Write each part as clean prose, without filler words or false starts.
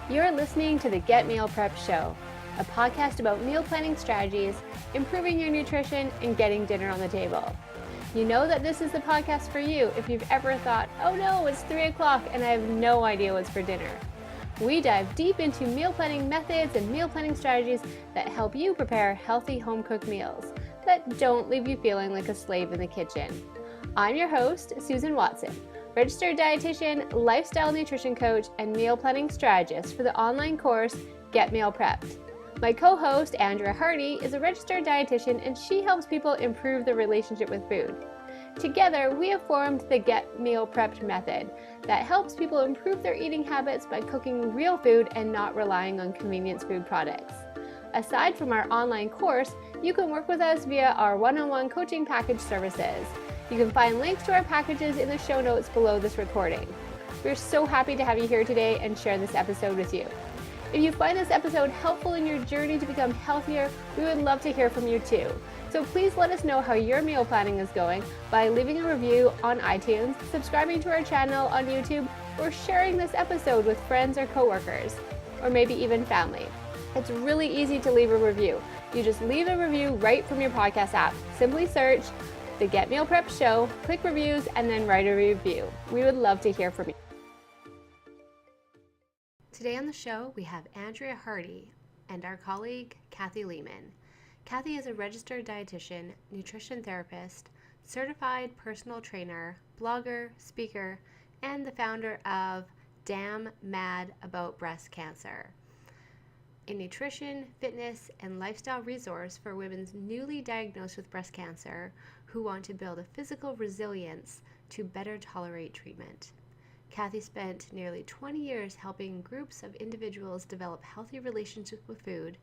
You're listening to the Get Meal Prep Show, a podcast about meal planning strategies, improving your nutrition, and getting dinner on the table. You know that this is the podcast for you if you've ever thought, oh no, it's 3 o'clock and I have no idea what's for dinner. We dive deep into meal planning methods and meal planning strategies that help you prepare healthy home-cooked meals that don't leave you feeling like a slave in the kitchen. I'm your host, Susan Watson, registered dietitian, lifestyle nutrition coach, and meal planning strategist for the online course, Get Meal Prepped. My co-host, Andrea Hardy, is a registered dietitian and she helps people improve their relationship with food. Together, we have formed the Get Meal Prepped method that helps people improve their eating habits by cooking real food and not relying on convenience food products. Aside from our online course, you can work with us via our one-on-one coaching package services. You can find links to our packages in the show notes below this recording. We're so happy to have you here today and share this episode with you. If you find this episode helpful in your journey to become healthier, we would love to hear from you too. So please let us know how your meal planning is going by leaving a review on iTunes, subscribing to our channel on YouTube, or sharing this episode with friends or coworkers, or maybe even family. It's really easy to leave a review. You just leave a review right from your podcast app. Simply search the Get Meal Prep Show, click reviews, and then write a review. We would love to hear from you. Today on the show, we have Andrea Hardy and our colleague, Cathy Leman. Cathy is a registered dietitian, nutrition therapist, certified personal trainer, blogger, speaker, and the founder of Damn Mad About Breast Cancer, a nutrition, fitness, and lifestyle resource for women newly diagnosed with breast cancer who want to build a physical resilience to better tolerate treatment. Cathy spent nearly 20 years helping groups of individuals develop healthy relationships with food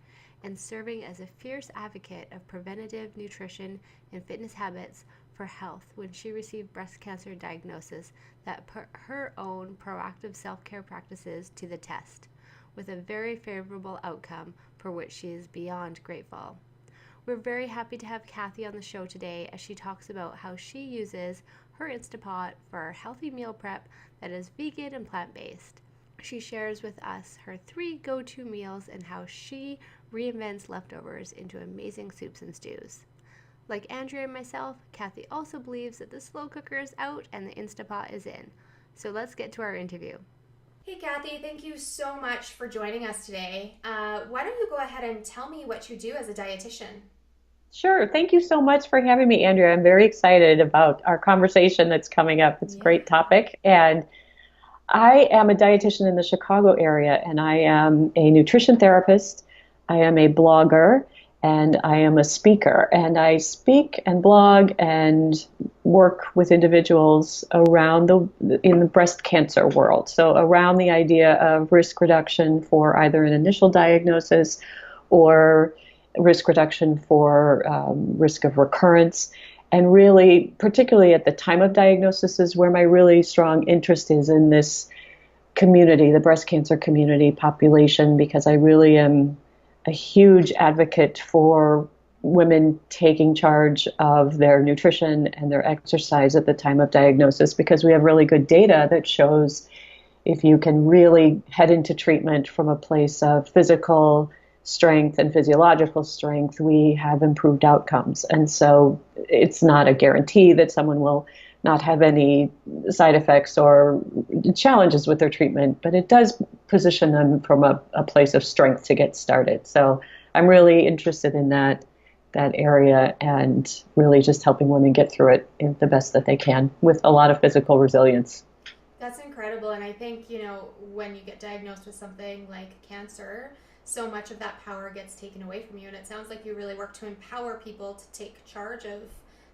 and serving as a fierce advocate of preventative nutrition and fitness habits for health when she received breast cancer diagnosis that put her own proactive self-care practices to the test, with a very favorable outcome for which she is beyond grateful. We're very happy to have Cathy on the show today as she talks about how she uses her Instapot for a healthy meal prep that is vegan and plant-based. She shares with us her 3 go-to meals and how she reinvents leftovers into amazing soups and stews. Like Andrea and myself, Cathy also believes that the slow cooker is out and the Instapot is in. So let's get to our interview. Hey Cathy, thank you so much for joining us today. Why don't you go ahead and tell me what you do as a dietitian? Sure. Thank you so much for having me, Andrea. I'm very excited about our conversation that's coming up. It's a great topic. And I am a dietitian in the Chicago area, and I am a nutrition therapist. I am a blogger, and I am a speaker. And I speak and blog and work with individuals around in the breast cancer world. So around the idea of risk reduction for either an initial diagnosis or risk reduction for risk of recurrence. And really, particularly at the time of diagnosis is where my really strong interest is in this community, the breast cancer community population, because I really am a huge advocate for women taking charge of their nutrition and their exercise at the time of diagnosis, because we have really good data that shows if you can really head into treatment from a place of physical strength and physiological strength, we have improved outcomes. And so it's not a guarantee that someone will not have any side effects or challenges with their treatment, but it does position them from a place of strength to get started. So I'm really interested in that area and really just helping women get through it in the best that they can with a lot of physical resilience. That's incredible. And I think, when you get diagnosed with something like cancer, so much of that power gets taken away from you. And it sounds like you really work to empower people to take charge of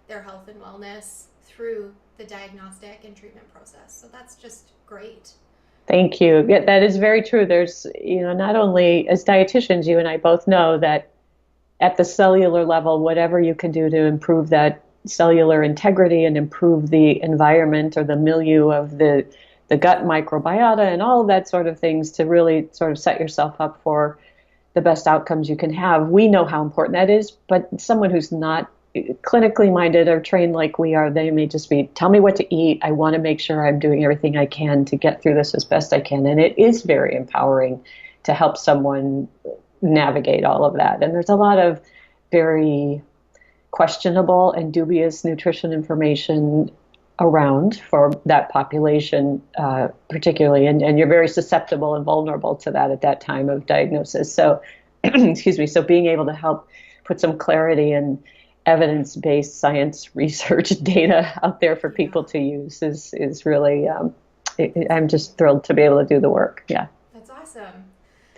their health and wellness through the diagnostic and treatment process. So that's just great. Thank you. Yeah, that is very true. There's, not only as dietitians, you and I both know that at the cellular level, whatever you can do to improve that cellular integrity and improve the environment or the milieu of the gut microbiota and all of that sort of things to really sort of set yourself up for the best outcomes you can have. We know how important that is, but someone who's not clinically minded or trained like we are, they may just be, tell me what to eat. I want to make sure I'm doing everything I can to get through this as best I can. And it is very empowering to help someone navigate all of that. And there's a lot of very questionable and dubious nutrition information around for that population, particularly, and you're very susceptible and vulnerable to that at that time of diagnosis. So, excuse me. So being able to help put some clarity and evidence-based science research data out there for people to use is really, I'm just thrilled to be able to do the work. Yeah. That's awesome.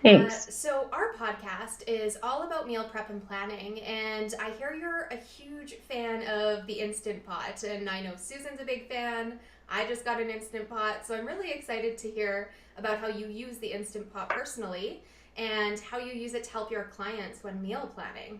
Thanks. So our podcast is all about meal prep and planning, and I hear you're a huge fan of the Instant Pot, and I know Susan's a big fan. I just got an Instant Pot, so I'm really excited to hear about how you use the Instant Pot personally and how you use it to help your clients when meal planning.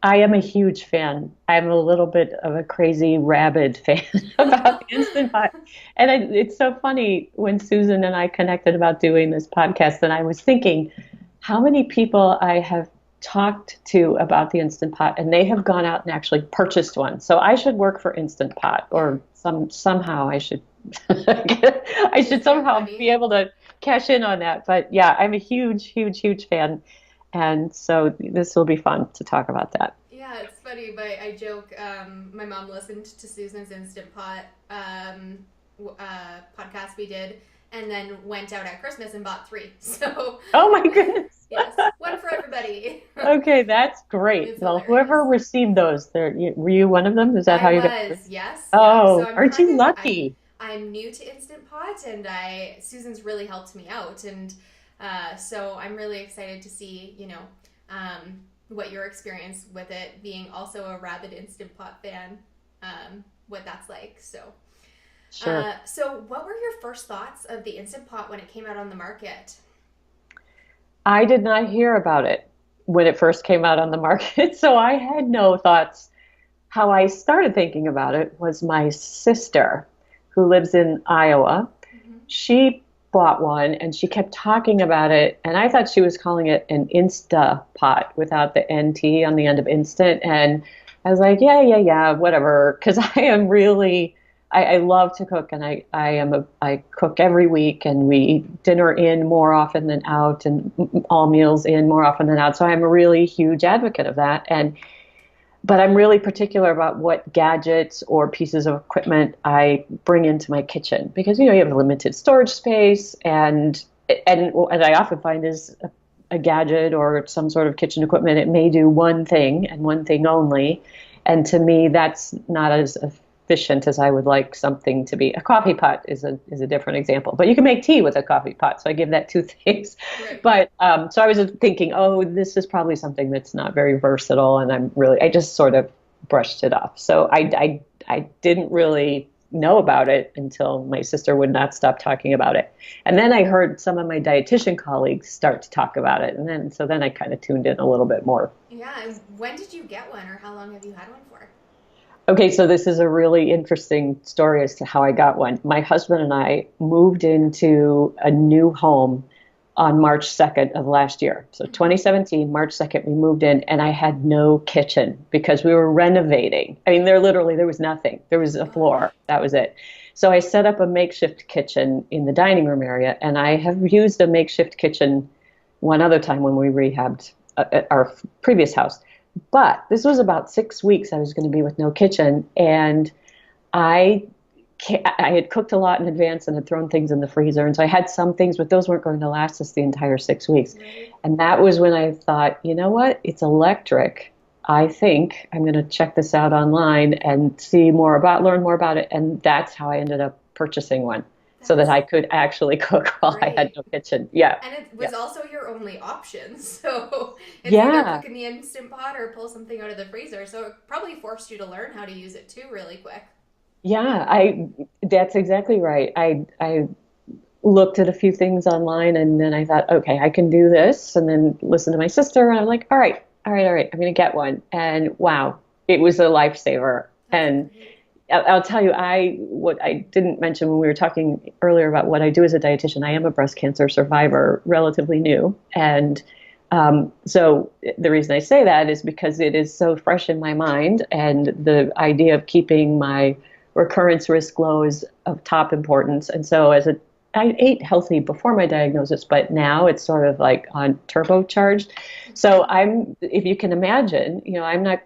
I am a huge fan. I'm a little bit of a crazy, rabid fan about the Instant Pot. And it's so funny when Susan and I connected about doing this podcast, and I was thinking how many people I have talked to about the Instant Pot, and they have gone out and actually purchased one. So I should work for Instant Pot, or somehow I should I should somehow be able to cash in on that. But yeah, I'm a huge, huge, huge fan. And so this will be fun to talk about that. Yeah, it's funny, but I joke, my mom listened to Susan's Instant Pot podcast we did, and then went out at Christmas and bought 3. So, oh my goodness. Yes, one for everybody. Okay, that's great. Well, whoever received those, were you one of them? Is that how you got? I was, yes. Oh, yeah. So aren't you lucky? I'm new to Instant Pot, and Susan's really helped me out, and so I'm really excited to see, what your experience with it, being also a rabid Instant Pot fan, what that's like. So, sure. So what were your first thoughts of the Instant Pot when it came out on the market? I did not hear about it when it first came out on the market, so I had no thoughts. How I started thinking about it was my sister, who lives in Iowa. Mm-hmm. She bought one and she kept talking about it, and I thought she was calling it an Insta Pot without the NT on the end of instant, and I was like, yeah, whatever, because I love to cook, and I cook every week, and we eat dinner in more often than out, and all meals in more often than out, so I'm a really huge advocate of that. But I'm really particular about what gadgets or pieces of equipment I bring into my kitchen, because you have limited storage space, and I often find is a gadget or some sort of kitchen equipment, it may do one thing and one thing only, and to me that's not as efficient as I would like something to be. A coffee pot is a different example, but you can make tea with a coffee pot, so I give that 2 things. Right. But so I was thinking, oh, this is probably something that's not very versatile, and I just sort of brushed it off. So I didn't really know about it until my sister would not stop talking about it, and then I heard some of my dietitian colleagues start to talk about it, and then I kind of tuned in a little bit more. Yeah, and when did you get one, or how long have you had one for? Okay, so this is a really interesting story as to how I got one. My husband and I moved into a new home on March 2nd of last year. So 2017, March 2nd, we moved in, and I had no kitchen because we were renovating. I mean, there was nothing. There was a floor. That was it. So I set up a makeshift kitchen in the dining room area, and I have used a makeshift kitchen one other time when we rehabbed our previous house. But this was about 6 weeks I was going to be with no kitchen, and I had cooked a lot in advance and had thrown things in the freezer, and so I had some things, but those weren't going to last us the entire 6 weeks. Right. And that was when I thought, you know what, it's electric. I think I'm going to check this out online and learn more about it, and that's how I ended up purchasing one. So that I could actually cook while I had no kitchen. Yeah. And it was also your only option. So it's either cook in the Instant Pot or pull something out of the freezer. So it probably forced you to learn how to use it too really quick. Yeah, that's exactly right. I looked at a few things online, and then I thought, okay, I can do this, and then listened to my sister, and I'm like, all right, I'm going to get one. And wow, it was a lifesaver. And I'll tell you, what I didn't mention when we were talking earlier about what I do as a dietitian, I am a breast cancer survivor, relatively new. And So the reason I say that is because it is so fresh in my mind, and the idea of keeping my recurrence risk low is of top importance. And so I ate healthy before my diagnosis, but now it's sort of like on turbocharged. So if you can imagine, I'm not,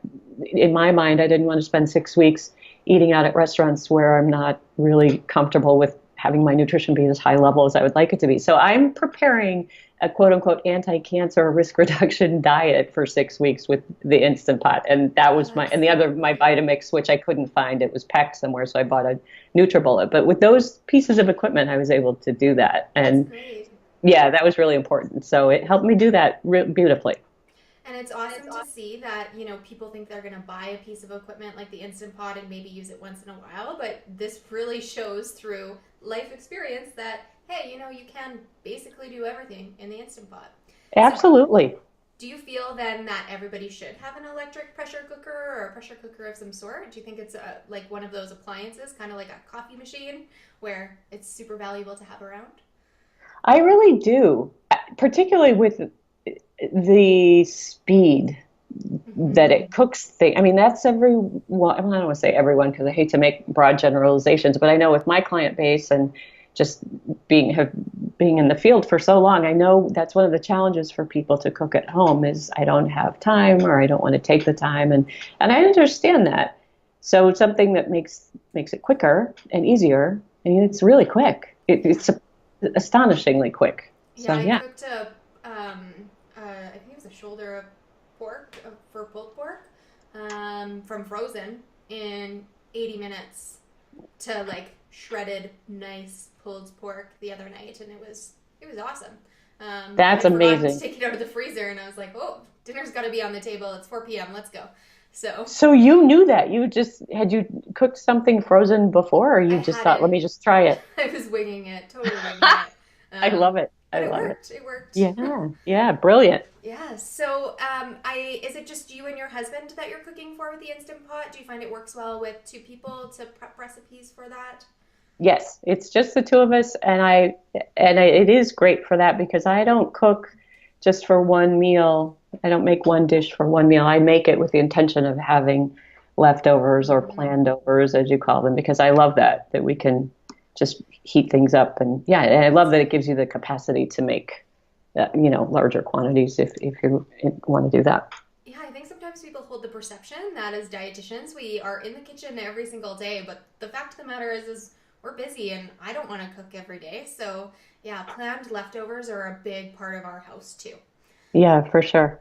in my mind, I didn't want to spend 6 weeks eating out at restaurants where I'm not really comfortable with having my nutrition be as high level as I would like it to be. So I'm preparing a quote unquote anti-cancer risk reduction diet for 6 weeks with the Instant Pot. And that was and the other, my Vitamix, which I couldn't find, it was packed somewhere. So I bought a NutriBullet. But with those pieces of equipment, I was able to do that. And yeah, that was really important. So it helped me do that beautifully. And it's awesome to see that, people think they're going to buy a piece of equipment like the Instant Pot and maybe use it once in a while, but this really shows through life experience that, hey, you can basically do everything in the Instant Pot. Absolutely. So, do you feel then that everybody should have an electric pressure cooker or a pressure cooker of some sort? Do you think it's like one of those appliances, kind of like a coffee machine, where it's super valuable to have around? I really do, particularly with the speed that it cooks things. I mean, that's everyone. I don't want to say everyone because I hate to make broad generalizations, but I know with my client base and just being in the field for so long, I know that's one of the challenges for people to cook at home is I don't have time or I don't want to take the time, and I understand that. So something that makes it quicker and easier. I mean, it's really quick. It's astonishingly quick. Yeah, So yeah. I cooked I think it was a shoulder of pork for pulled pork from frozen in 80 minutes to like shredded nice pulled pork the other night, and it was awesome. That's I forgot amazing. to take it out of the freezer, and I was like, oh, dinner's got to be on the table. It's 4 p.m. Let's go. So you knew that had you cooked something frozen before, or I you just thought, let hadn't. me just try it? I was winging it, totally winging it. I love it. But I it love it. worked. It worked. Yeah. Yeah. Brilliant. Yeah. So, is it just you and your husband that you're cooking for with the Instant Pot? Do you find it works well with two people to prep recipes for that? Yes. It's just the two of us. It is great for that because I don't cook just for one meal. I don't make one dish for one meal. I make it with the intention of having leftovers or planned overs, as you call them, because I love that we can just heat things up. And yeah, and I love that it gives you the capacity to make, larger quantities if you want to do that. Yeah, I think sometimes people hold the perception that as dietitians, we are in the kitchen every single day. But the fact of the matter is we're busy and I don't want to cook every day. So yeah, planned leftovers are a big part of our house too. Yeah, for sure.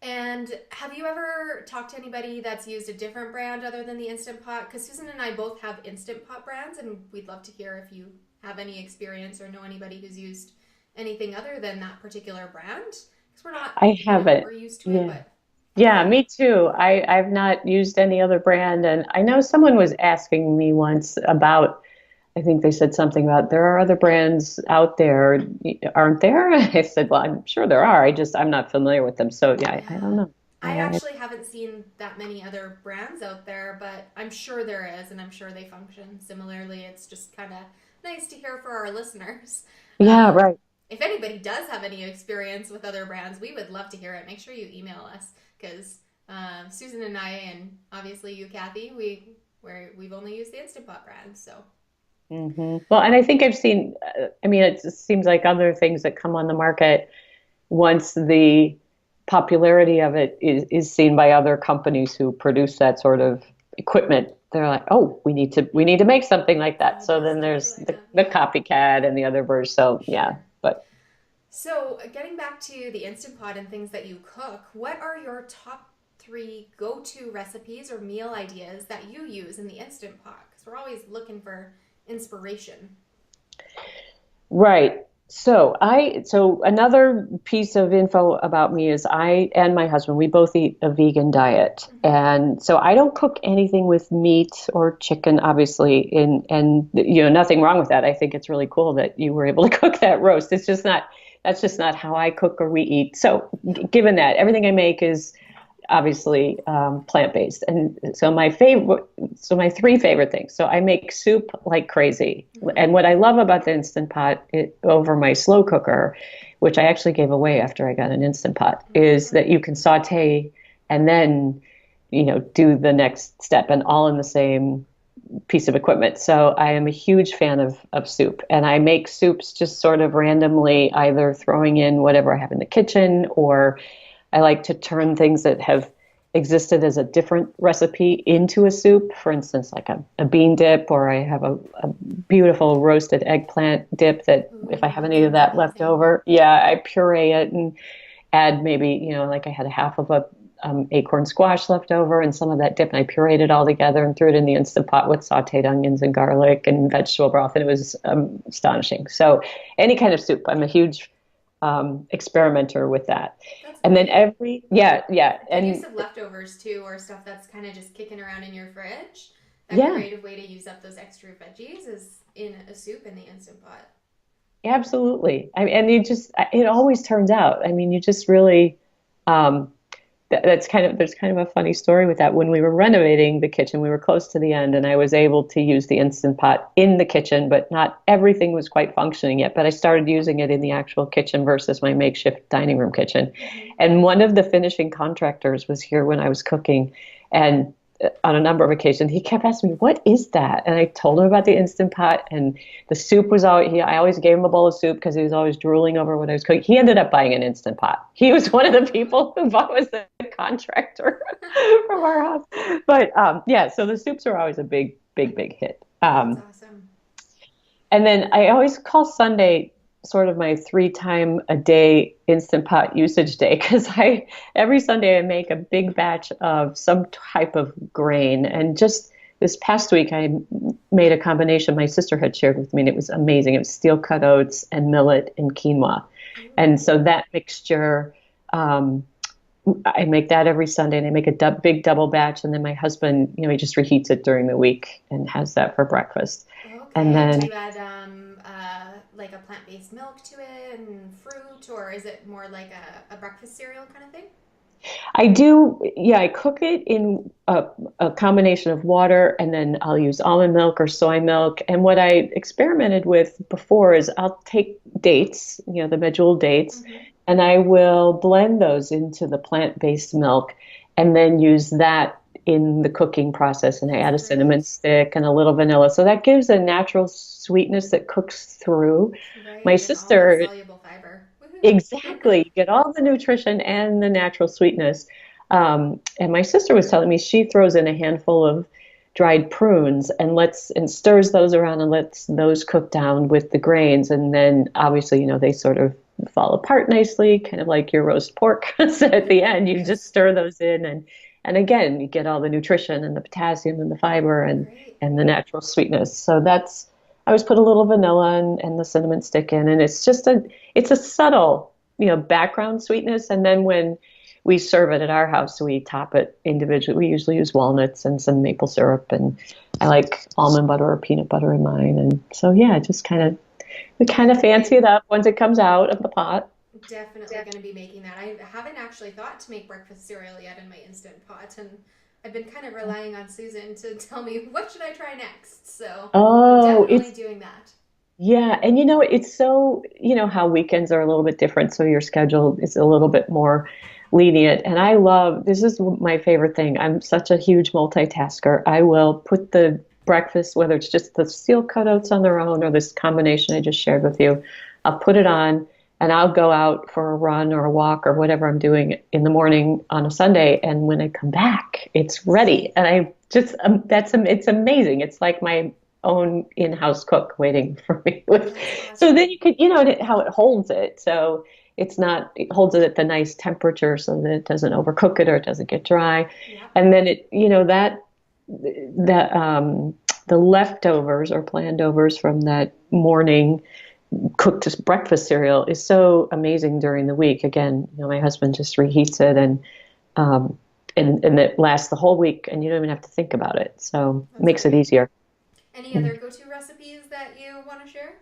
And have you ever talked to anybody that's used a different brand other than the Instant Pot? Because Susan and I both have Instant Pot brands, and we'd love to hear if you have any experience or know anybody who's used anything other than that particular brand. Because we're not, I haven't. we're used to it, Yeah. but Yeah, me too. I've not used any other brand, and I know someone was asking me once about, I think they said something about there are other brands out there, aren't there? I said, well, I'm sure there are. I'm not familiar with them. So yeah, I don't know. I actually haven't seen that many other brands out there, but I'm sure there is, and I'm sure they function similarly. It's just kind of nice to hear for our listeners. Yeah, right. If anybody does have any experience with other brands, we would love to hear it. Make sure you email us because Susan and I, and obviously you, Cathy, we've only used the Instant Pot brand, so. Well, and I think I've seen, I mean, it just seems like other things that come on the market once the popularity of it is seen by other companies who produce that sort of equipment. They're like, oh, we need to make something like that. So then there's the copycat and the other version. So yeah, but. So getting back to the Instant Pot and things that you cook, what are your top 3 go-to recipes or meal ideas that you use in the Instant Pot? Because we're always looking for inspiration. Right. So another piece of info about me is I and my husband, we both eat a vegan diet. And so I don't cook anything with meat or chicken, obviously, and nothing wrong with that. I think it's really cool that you were able to cook that roast. That's just not how I cook or we eat. So given that, everything I make is obviously plant-based. And so my 3 favorite things. So I make soup like crazy. And what I love about the Instant Pot over my slow cooker, which I actually gave away after I got an Instant Pot, is that you can saute and then, do the next step, and all in the same piece of equipment. So I am a huge fan of soup, and I make soups just sort of randomly, either throwing in whatever I have in the kitchen, or I like to turn things that have existed as a different recipe into a soup. For instance, like a bean dip, or I have a beautiful roasted eggplant dip that if I have any of that left over, I puree it and add maybe, like I had a half of a acorn squash left over and some of that dip, and I pureed it all together and threw it in the Instant Pot with sauteed onions and garlic and vegetable broth, and it was astonishing. So any kind of soup, I'm a huge experimenter with that. That's And then great. The use and of leftovers too, or stuff that's kind of just kicking around in your fridge. A yeah, creative way to use up those extra veggies is in a soup in the Instant Pot. absolutely. And it always turns out. I mean, you just really, um, there's kind of a funny story with that. When we were renovating the kitchen, we were close to the end, and I was able to use the Instant Pot in the kitchen, but not everything was quite functioning yet. But I started using it in the actual kitchen versus my makeshift dining room kitchen. And one of the finishing contractors was here when I was cooking, and on a number of occasions, he kept asking me, "What is that?" And I told him about the Instant Pot, and the soup was always, I always gave him a bowl of soup because he was always drooling over what I was cooking. He ended up buying an Instant Pot. He was one of the people who bought was the contractor from our house. But so the soups are always a big, big, big hit. That's awesome. And then I always call Sunday sort of my 3 time a day Instant Pot usage day, because every Sunday I make a big batch of some type of grain. And just this past week I made a combination my sister had shared with me, and it was amazing. It was steel cut oats and millet and quinoa. And so that mixture, I make that every Sunday, and I make a big double batch. And then my husband, he just reheats it during the week and has that for breakfast. Okay. And then Do you add like a plant-based milk to it and fruit, or is it more like a breakfast cereal kind of thing? I do, I cook it in a combination of water, and then I'll use almond milk or soy milk. And what I experimented with before is I'll take dates, the medjool dates, and I will blend those into the plant-based milk and then use that in the cooking process. And I add a cinnamon stick and a little vanilla. So that gives a natural sweetness that cooks through. Right, My and all that sister, soluble fiber. Woohoo. exactly, you get all the nutrition and the natural sweetness. And my sister was telling me she throws in a handful of dried prunes and stirs those around and lets those cook down with the grains. And then obviously, they sort of fall apart nicely, kind of like your roast pork. So at the end, you just stir those in, and again, you get all the nutrition and the potassium and the fiber Great. and the natural sweetness. So I always put a little vanilla and the cinnamon stick in, and it's a subtle, background sweetness. And then when we serve it at our house, we top it individually. We usually use walnuts and some maple syrup, and I like almond butter or peanut butter in mine. And so, we kind of fancy it up once it comes out of the pot. Definitely going to be making that. I haven't actually thought to make breakfast cereal yet in my Instant Pot, and I've been kind of relying on Susan to tell me what should I try next. So I'm definitely doing that. Yeah, and it's so, how weekends are a little bit different, so your schedule is a little bit more lenient. And this is my favorite thing. I'm such a huge multitasker. I will put the breakfast, whether it's just the steel cut oats on their own or this combination I just shared with you, I'll put it on and I'll go out for a run or a walk or whatever I'm doing in the morning on a Sunday. And when I come back, it's ready. And I just, it's amazing. It's like my own in-house cook waiting for me. So then you could, how it holds it. So it holds it at the nice temperature so that it doesn't overcook it or it doesn't get dry. Yeah. And then the leftovers or planned overs from that morning cooked breakfast cereal is so amazing during the week. Again, my husband just reheats it and it lasts the whole week, and you don't even have to think about it. So it makes it easier. Any other go-to recipes that you want to share?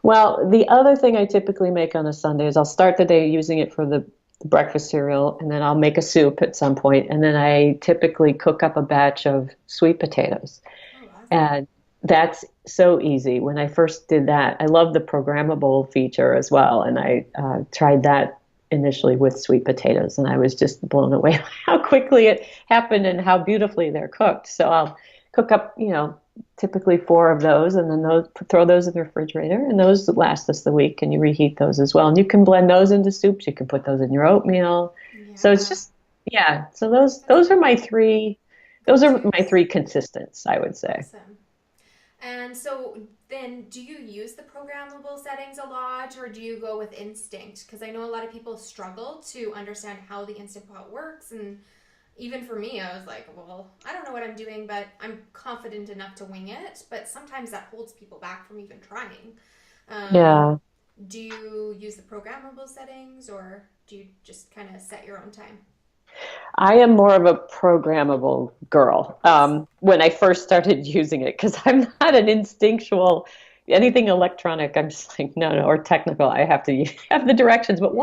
Well, the other thing I typically make on a Sunday is I'll start the day using it for the breakfast cereal, and then I'll make a soup at some point, and then I typically cook up a batch of sweet potatoes. Oh, awesome. And That's so easy. When I first did that, I love the programmable feature as well. And I tried that initially with sweet potatoes, and I was just blown away by how quickly it happened and how beautifully they're cooked. So I'll cook up, typically four of those, and then throw those in the refrigerator, and those last us the week. And you reheat those as well. And you can blend those into soups. You can put those in your oatmeal. So it's Yeah, just, yeah. So those that's those are good. my three. Those are my Go-tos. three consistents, I would say. Awesome. And so then do you use the programmable settings a lot or do you go with instinct? Because I know a lot of people struggle to understand how the Instant Pot works. And even for me, I was like, well, I don't know what I'm doing, but I'm confident enough to wing it. But sometimes that holds people back from even trying. Um, Yeah. do you use the programmable settings or do you just kind of set your own time? I am more of a programmable girl Yes. when I first started using it because I'm not an instinctual, anything electronic. I'm just like, no, no, or technical. I have to have the directions. But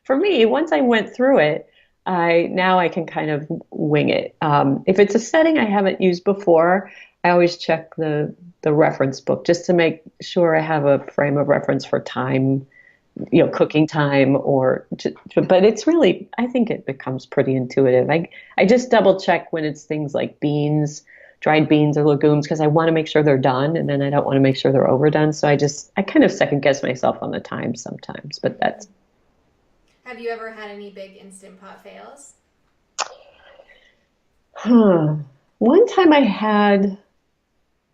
for me, once I went through it, now I can kind of wing it. If it's a setting I haven't used before, I always check the reference book just to make sure I have a frame of reference for time, Mm-hmm. cooking time but it's really, I think it becomes pretty intuitive. I just double check when it's things like beans, dried beans or legumes, because I want to make sure they're done and then I don't want to make sure they're overdone. So I kind of second guess myself on the time sometimes, but Mm-hmm. that's, Have you ever had any big Instant Pot fails? huh. One time I had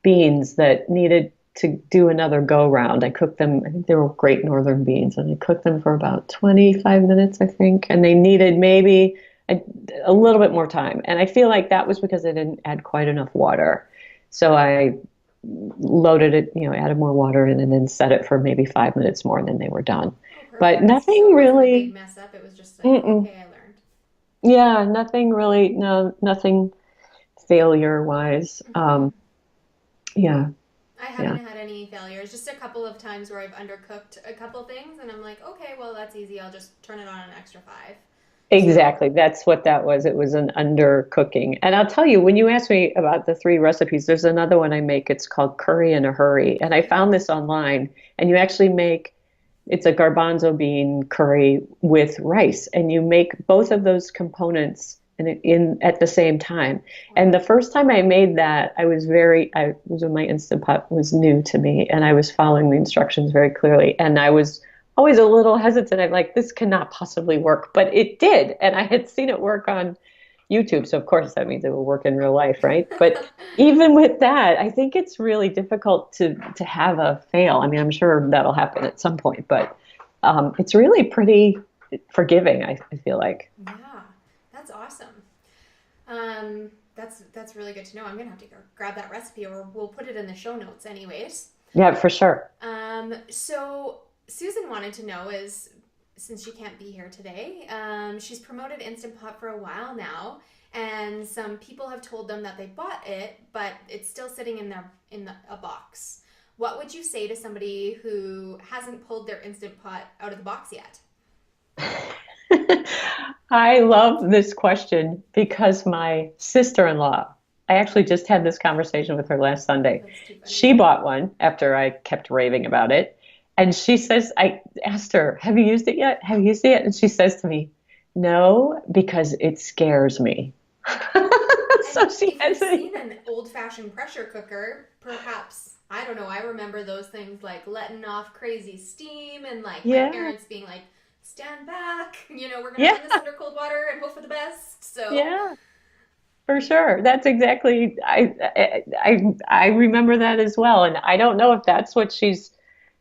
beans that needed to do another go round. I cooked them, I think they were Great Northern beans, and I cooked them for about 25 minutes, I think, and they needed maybe a, a little bit more time. And I feel like that was because I didn't add quite enough water. So I loaded it, added more water in and then set it for maybe 5 minutes more, and then they were done. Oh, But perfect. So nothing it wasn't a big really, mess up. It was just like, mm-mm. okay, I learned. Yeah, nothing really, no, nothing failure wise. Mm-hmm. Yeah, I yeah. haven't had any failures. Just a couple of times where I've undercooked a couple things, and I'm like, okay, well, that's easy. I'll just turn it on an extra five. So, Exactly. That's what that was. It was an undercooking. And I'll tell you, when you asked me about the three recipes, there's another one I make. It's called Curry in a Hurry. And I found this online. And you actually it's a garbanzo bean curry with rice. And you make both of those components in at the same time. And wow. the first time I made that, I was when my Instant Pot was new to me. And I was following the instructions very clearly. And I was always a little hesitant. I'm like, this cannot possibly work, but it did. And I had seen it work on YouTube. So, of course, that means it will work in real life, right? But even with that, I think it's really difficult to have a fail. I mean, I'm sure that'll happen at some point, but it's really pretty forgiving, I feel like. Yeah, that's awesome. That's really good to know. I'm gonna have to grab that recipe, or we'll put it in the show notes, anyways. Yeah, for sure. So Susan wanted to know is since she can't be here today, she's promoted Instant Pot for a while now, and some people have told them that they bought it, but it's still sitting a box. What would you say to somebody who hasn't pulled their Instant Pot out of the box yet? I love this question because my sister-in-law, I actually just had this conversation with her last Sunday. That's too funny. She bought one after I kept raving about it. And she says, I asked her, have you used it yet? Have you used it yet? And she says to me, no, because it scares me. And So she if you've hasn't. seen an old fashioned pressure cooker, perhaps, I don't know, I remember those things like letting off crazy steam and like my Yeah, parents being like, stand back, we're going to yeah, run this under cold water and hope for the best. So, yeah. For sure. That's exactly I remember that as well. And I don't know if that's what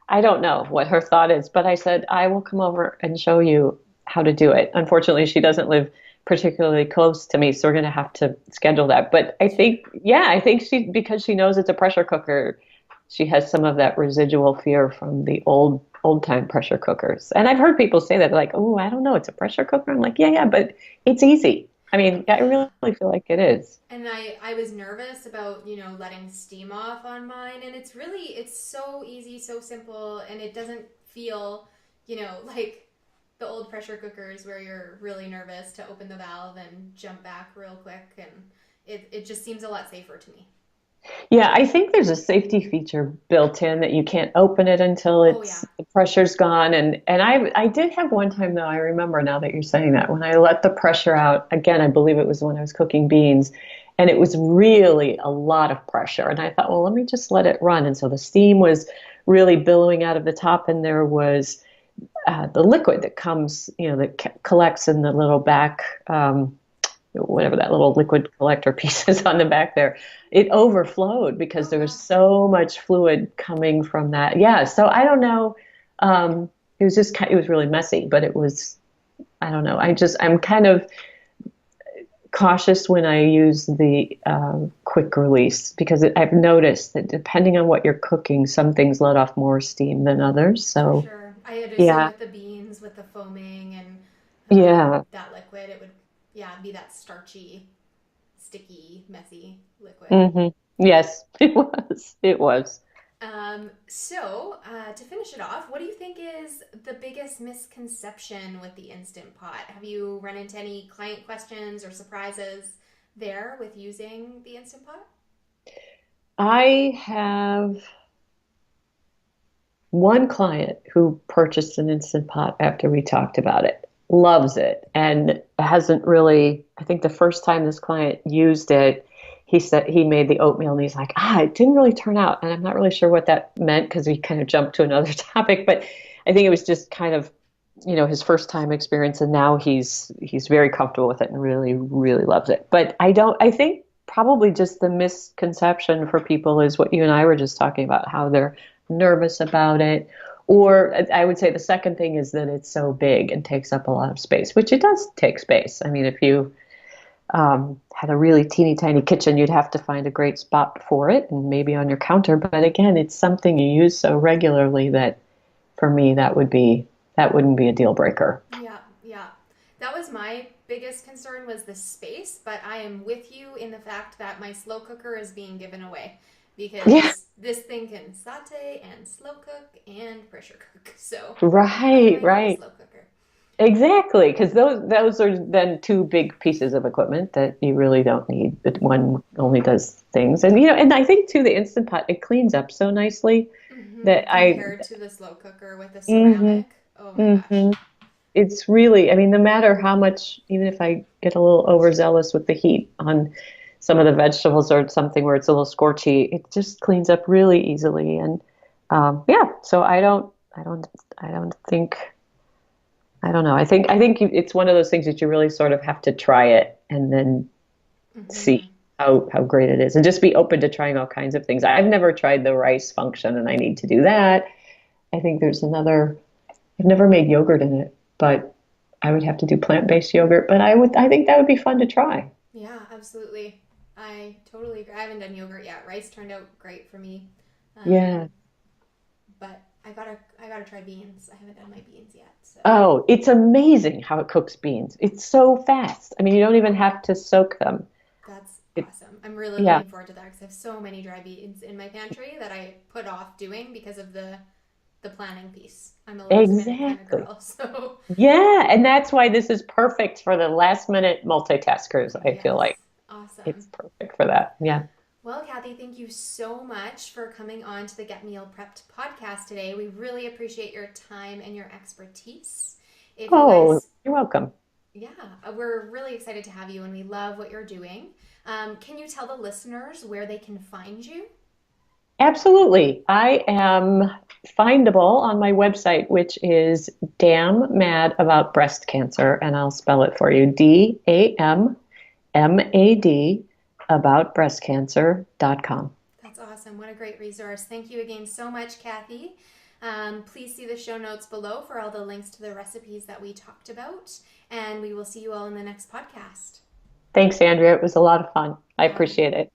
I don't know what her thought is, but I said I will come over and show you how to do it. Unfortunately, she doesn't live particularly close to me, so we're going to have to schedule that. But sure. I think because she knows it's a pressure cooker, she has some of that residual fear from the old time pressure cookers. And I've heard people say that like, "Oh, I don't know, it's a pressure cooker." I'm like, "Yeah, yeah, but it's easy." I mean, I Yeah. really feel like it is. And I was nervous about, letting steam off on mine. And it's so easy, so simple. And it doesn't feel, like the old pressure cookers where you're really nervous to open the valve and jump back real quick. And it just seems a lot safer to me. Yeah, I think there's a safety feature built in that you can't open it until Oh it's yeah. the pressure's gone. And I did have one time though, I remember now that you're saying that, when I let the pressure out, again, I believe it was when I was cooking beans, and it was really a lot of pressure. And I thought, well, let me just let it run. And so the steam was really billowing out of the top, and there was the liquid that comes, that collects in the little back. Whatever that little liquid collector piece is on the back there, it overflowed because Oh there was wow. so much fluid coming from that. Yeah, so I don't know. It was just it was really messy, but it was, I don't know. I'm kind of cautious when I use the quick release because I've noticed that depending on what you're cooking, some things let off more steam than others. For So sure. I had assumed yeah, with the beans, with the foaming and yeah. that liquid, it would, yeah, be that starchy, sticky, messy liquid. hmm Yes, it was. It was. To finish it off, what do you think is the biggest misconception with the Instant Pot? Have you run into any client questions or surprises there with using the Instant Pot? I have one client who purchased an Instant Pot after we talked about it, loves it, and hasn't really. I think the first time this client used it, he said he made the oatmeal and he's like, it didn't really turn out. And I'm not really sure what that meant because we kind of jumped to another topic, but I think it was just kind of, his first time experience. And now he's very comfortable with it and really, really loves it. But I think probably just the misconception for people is what you and I were just talking about, how they're nervous about it. Or I would say the second thing is that it's so big and takes up a lot of space, which it does take space. I mean, if you had a really teeny tiny kitchen, you'd have to find a great spot for it and maybe on your counter. But again, it's something you use so regularly that for me, that wouldn't be a deal breaker. Yeah, yeah. That was my biggest concern was the space, but I am with you in the fact that my slow cooker is being given away Yeah, because this thing can saute and slow cook and pressure cook. So why do right, I need a right. slow cooker? Exactly, because those are then two big pieces of equipment that you really don't need. That one only does things, and and I think too the Instant Pot, it cleans up so nicely that Compared to the slow cooker with the hmm ceramic. Oh my gosh. hmm it's really, I mean, no matter how much, even if I get a little overzealous with the heat on some of the vegetables or something where it's a little scorchy, it just cleans up really easily. And yeah, so I don't think. I don't know. I think it's one of those things that you really sort of have to try it and then see how great it is, and just be open to trying all kinds of things. I've never tried the rice function, and I need to do that. I think there's another. I've never made yogurt in it, but I would have to do plant-based yogurt. But I think that would be fun to try. Yeah, absolutely. I totally agree. I haven't done yogurt yet. Rice turned out great for me. Yeah. Um, but I gotta try beans. I haven't done my beans yet. So Oh, it's amazing how it cooks beans. It's so fast. I mean, you don't even have to soak them. that's It, awesome. I'm really yeah, looking forward to that because I have so many dry beans in my pantry that I put off doing because of the planning piece. I'm a last minute kind of exactly. girl. So Yeah, and that's why this is perfect for the last minute multitaskers. I feel like yes. Awesome. it's perfect for that. Yeah. Well, Cathy, thank you so much for coming on to the Get Meal Prepped podcast today. We really appreciate your time and your expertise. If you Oh, guys, you're welcome. yeah, we're really excited to have you and we love what you're doing. Can you tell the listeners where they can find you? Absolutely. I am findable on my website, which is Damn Mad About Breast Cancer, and I'll spell it for you. DAMMAD about breastcancer.com. That's awesome. What a great resource. Thank you again so much, Cathy. Please see the show notes below for all the links to the recipes that we talked about. And we will see you all in the next podcast. Thanks, Andrea. It was a lot of fun. I Bye. appreciate it.